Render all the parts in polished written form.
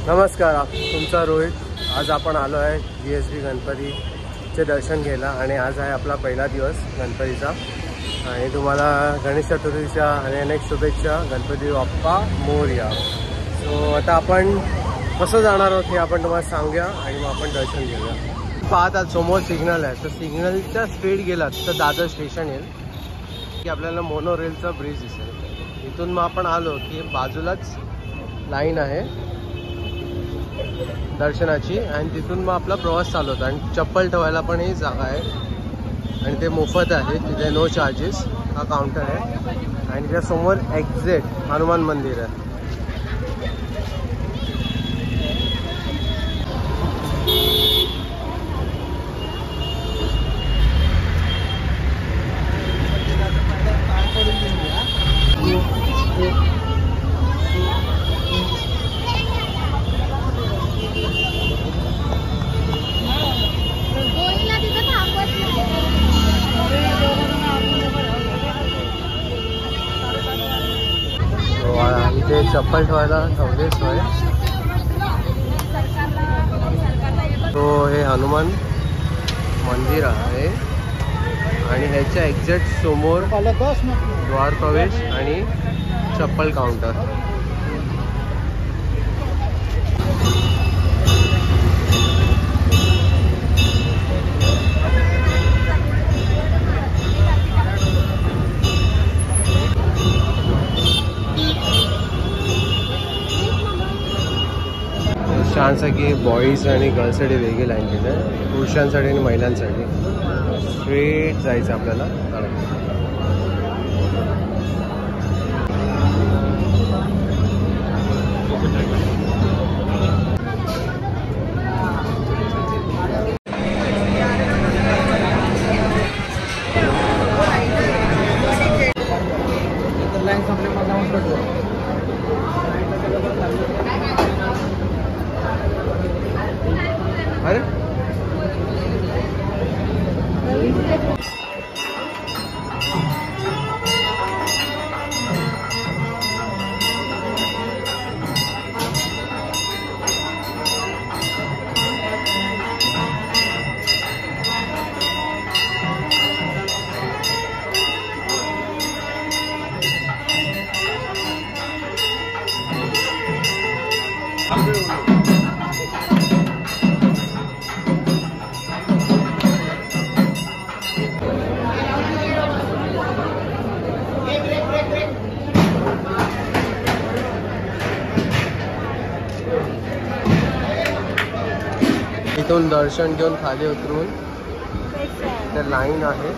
नमस्कार, तुमचा रोहित. आज आपण आलो आहे GSB गणपतीचे दर्शन घ्यायला आणि आज आहे आपला पहिला दिवस गणपतीचा आणि तुम्हाला गणेश चतुर्थीच्या आणि अनेक शुभेच्छा. गणपती बाप्पा मोरया. सो आता आपण कसं जाणार आहोत हे आपण तुम्हाला सांगूया आणि मग आपण दर्शन घेऊया. पाहतात समोर सिग्नल आहे, तर सिग्नलच्या स्पीड गेलात तर दादर स्टेशन येईल की आपल्याला मोनोरेलचा ब्रिज दिसेल. इथून मग आपण आलो की बाजूलाच लाईन आहे दर्शनाची आणि तिथून मग आपला प्रवास चालू होता. आणि चप्पल ठेवायला पण ही जागा आहे आणि ते मोफत आहे. तिथे नो चार्जेस हा काउंटर आहे आणि त्यासमोर एक्झॅक्ट हनुमान मंदिर आहे. इथे चप्पल ठेवायला ठेवले सोय. तो हे हनुमान मंदिर आहे आणि ह्याच्या एक्झॅक्ट समोर द्वार प्रवेश आणि चप्पल काउंटर. छानसाठी बॉईज आणि गर्ल्ससाठी वेगळी लाईन केली आहे, पुरुषांसाठी आणि महिलांसाठी. स्ट्रेट जायचं आपल्याला. अरे इथून दर्शन घेऊन खाली उतरून त्या लाईन आहे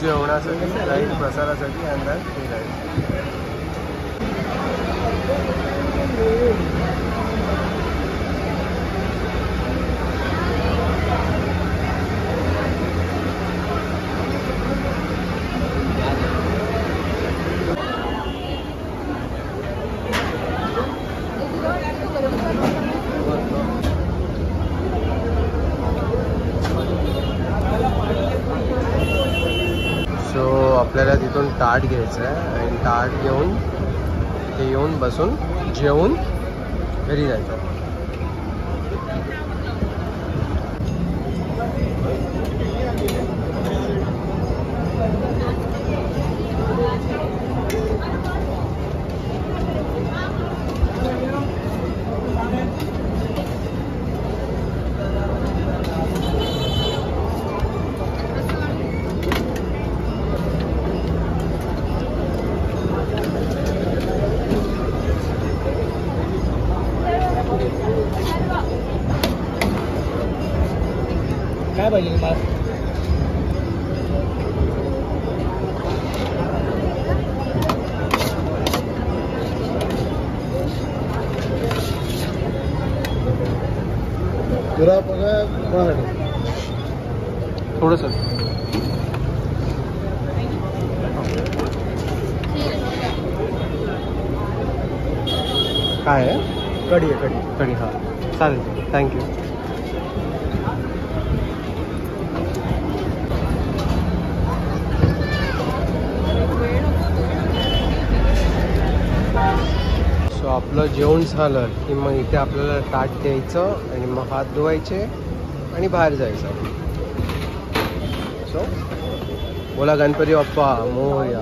जेवणासाठी, लाईन प्रसारासाठी अंदर ही लाईन. आपल्याला तिथून ताट घ्यायचं आहे आणि ताट घेऊन ते येऊन बसून जेवून घरी जायचं. काय पाहिजे मला? तुला बघा थोडंसं काय आहे? कढी आहे, कढी. कढी. हां चालेल, थँक्यू. आपलं जेवण झालं की मग इथे आपल्याला ताट द्यायचं आणि मग हात धुवायचे आणि बाहेर जायचं. सो बोला गणपती बाप्पा मोरया.